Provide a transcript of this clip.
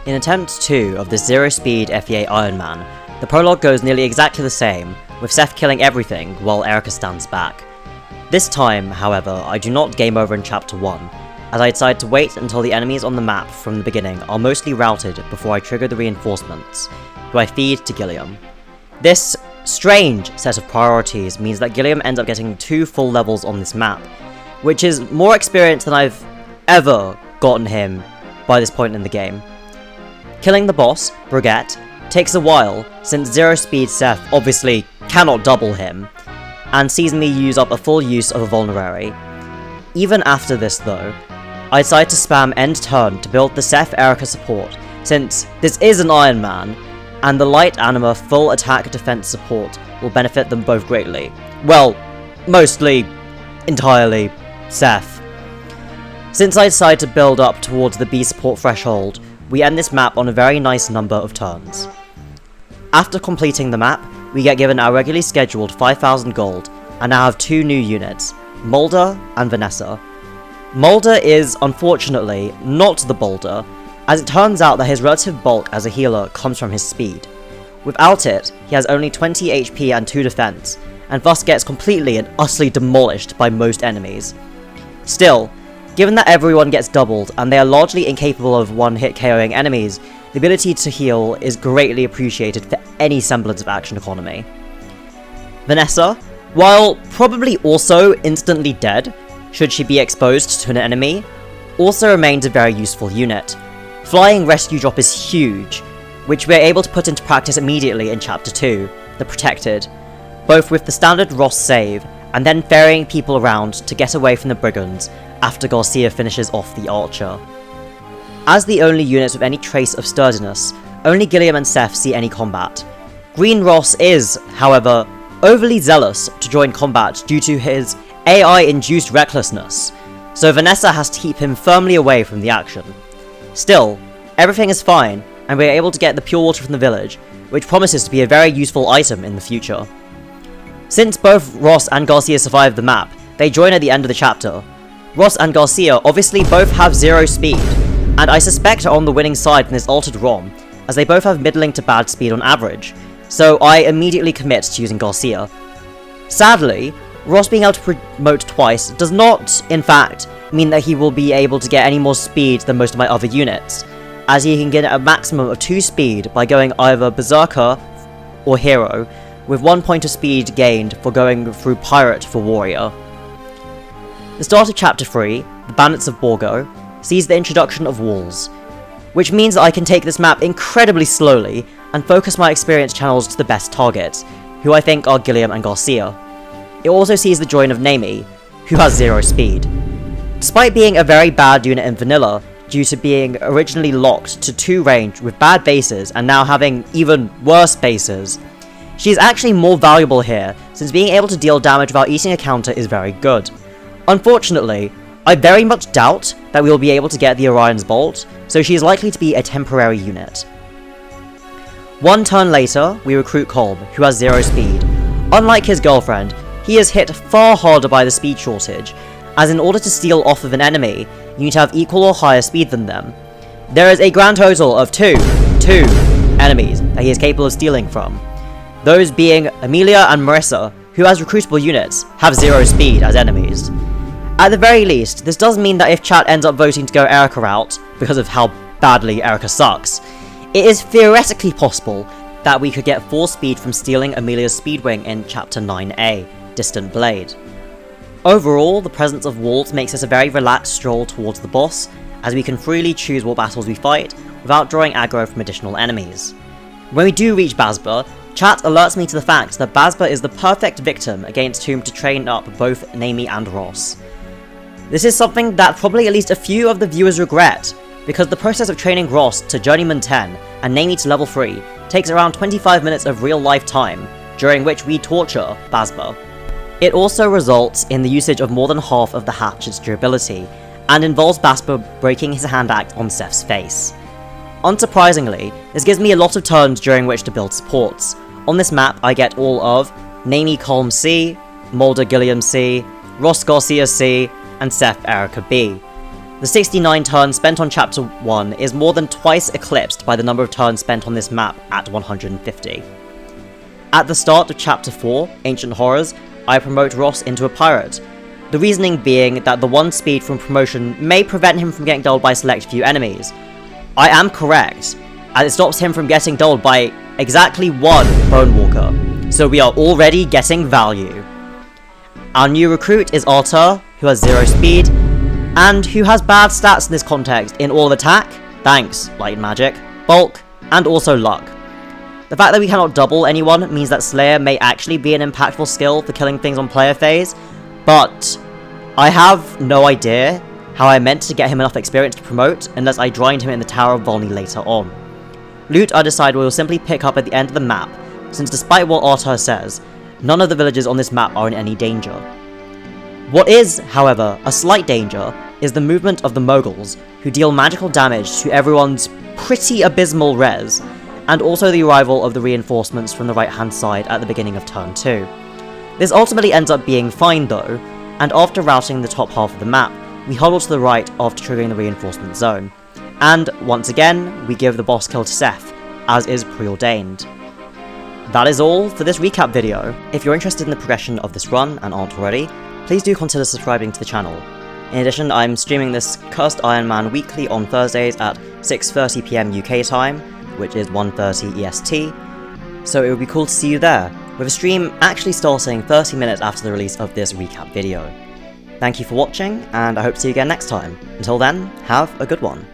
In attempt 2 of the Spd FE8 Iron Man, the prologue goes nearly exactly the same, with Seth killing everything while Erica stands back. This time, however, I do not game over in chapter 1, as I decide to wait until the enemies on the map from the beginning are mostly routed before I trigger the reinforcements, who I feed to Gilliam. This strange set of priorities means that Gilliam ends up getting 2 full levels on this map, which is more experience than I've ever gotten him by this point in the game. Killing the boss, Brigette, takes a while, since Zero Speed Seth obviously cannot double him, and sees me use up a full use of a vulnerary. Even after this though, I decide to spam end turn to build the Seth Erica support, since this is an Iron Man, and the light anima full attack defense support will benefit them both greatly. Well, mostly, entirely, Seth. Since I decide to build up towards the B support threshold, we end this map on a very nice number of turns. After completing the map, we get given our regularly scheduled 5,000 gold, and now have 2 new units, Mulder and Vanessa. Mulder is, unfortunately, not the Boulder, as it turns out that his relative bulk as a healer comes from his speed. Without it, he has only 20 HP and 2 defense, and thus gets completely and utterly demolished by most enemies. Still, given that everyone gets doubled and they are largely incapable of one-hit KOing enemies, the ability to heal is greatly appreciated for any semblance of action economy. Vanessa, while probably also instantly dead, should she be exposed to an enemy, also remains a very useful unit. Flying rescue drop is huge, which we are able to put into practice immediately in chapter 2, The Protected, both with the standard Ross save, and then ferrying people around to get away from the brigands after Garcia finishes off the archer. As the only units with any trace of sturdiness, only Gilliam and Seth see any combat. Green Ross is, however, overly zealous to join combat due to his AI-induced recklessness, so Vanessa has to keep him firmly away from the action. Still, everything is fine, and we are able to get the pure water from the village, which promises to be a very useful item in the future. Since both Ross and Garcia survive the map, they join at the end of the chapter. Ross and Garcia obviously both have 0 speed, and I suspect are on the winning side in this altered ROM, as they both have middling to bad speed on average, so I immediately commit to using Garcia. Sadly, Ross being able to promote twice does not, in fact, mean that he will be able to get any more speed than most of my other units, as he can get a maximum of 2 speed by going either Berserker or Hero, with 1 point of speed gained for going through Pirate for Warrior. The start of Chapter 3, The Bandits of Borgo, sees the introduction of walls, which means that I can take this map incredibly slowly and focus my experience channels to the best targets, who I think are Gilliam and Garcia. It also sees the join of Nami, who has 0 speed. Despite being a very bad unit in vanilla, due to being originally locked to 2 range with bad bases and now having even worse bases, she is actually more valuable here, since being able to deal damage without eating a counter is very good. Unfortunately, I very much doubt that we will be able to get the Orion's Bolt, so she is likely to be a temporary unit. 1 turn later, we recruit Colm, who has 0 speed. Unlike his girlfriend, he is hit far harder by the speed shortage, as in order to steal off of an enemy, you need to have equal or higher speed than them. There is a grand total of two enemies that he is capable of stealing from. Those being Amelia and Marissa, who as recruitable units, have 0 speed as enemies. At the very least, this does mean that if chat ends up voting to go Erica route, because of how badly Erica sucks, it is theoretically possible that we could get 4 speed from stealing Amelia's Speedwing in Chapter 9A, Distant Blade. Overall, the presence of walls makes this a very relaxed stroll towards the boss, as we can freely choose what battles we fight, without drawing aggro from additional enemies. When we do reach Basba, chat alerts me to the fact that Basba is the perfect victim against whom to train up both Nami and Ross. This is something that probably at least a few of the viewers regret, because the process of training Ross to Journeyman 10 and Nami to level 3 takes around 25 minutes of real life time, during which we torture Basba. It also results in the usage of more than half of the hatchet's durability, and involves Basba breaking his hand axe on Seth's face. Unsurprisingly, this gives me a lot of turns during which to build supports. On this map I get all of Nami Colm C, Mulder Gilliam C, Ross Garcia C, and Seth Erica B. The 69 turns spent on Chapter 1 is more than twice eclipsed by the number of turns spent on this map at 150. At the start of Chapter 4, Ancient Horrors, I promote Ross into a pirate, the reasoning being that the 1 speed from promotion may prevent him from getting dulled by a select few enemies. I am correct, as it stops him from getting dulled by exactly 1 Bonewalker, so we are already getting value. Our new recruit is Arthur, who has 0 speed, and who has bad stats in this context in all of attack, thanks, light magic, bulk, and also luck. The fact that we cannot double anyone means that Slayer may actually be an impactful skill for killing things on player phase, but I have no idea how I meant to get him enough experience to promote unless I grind him in the Tower of Volney later on. Loot I decide we will simply pick up at the end of the map, since despite what Arthur says, none of the villages on this map are in any danger. What is, however, a slight danger is the movement of the Moguls, who deal magical damage to everyone's pretty abysmal res, and also the arrival of the reinforcements from the right hand side at the beginning of turn 2. This ultimately ends up being fine though, and after routing the top half of the map, we huddle to the right after triggering the reinforcement zone. And, once again, we give the boss kill to Seth, as is preordained. That is all for this recap video. If you're interested in the progression of this run and aren't already, please do consider subscribing to the channel. In addition, I'm streaming this Cursed Iron Man weekly on Thursdays at 6:30 PM UK time, which is 1:30 EST, so it would be cool to see you there, with a stream actually starting 30 minutes after the release of this recap video. Thank you for watching, and I hope to see you again next time. Until then, have a good one.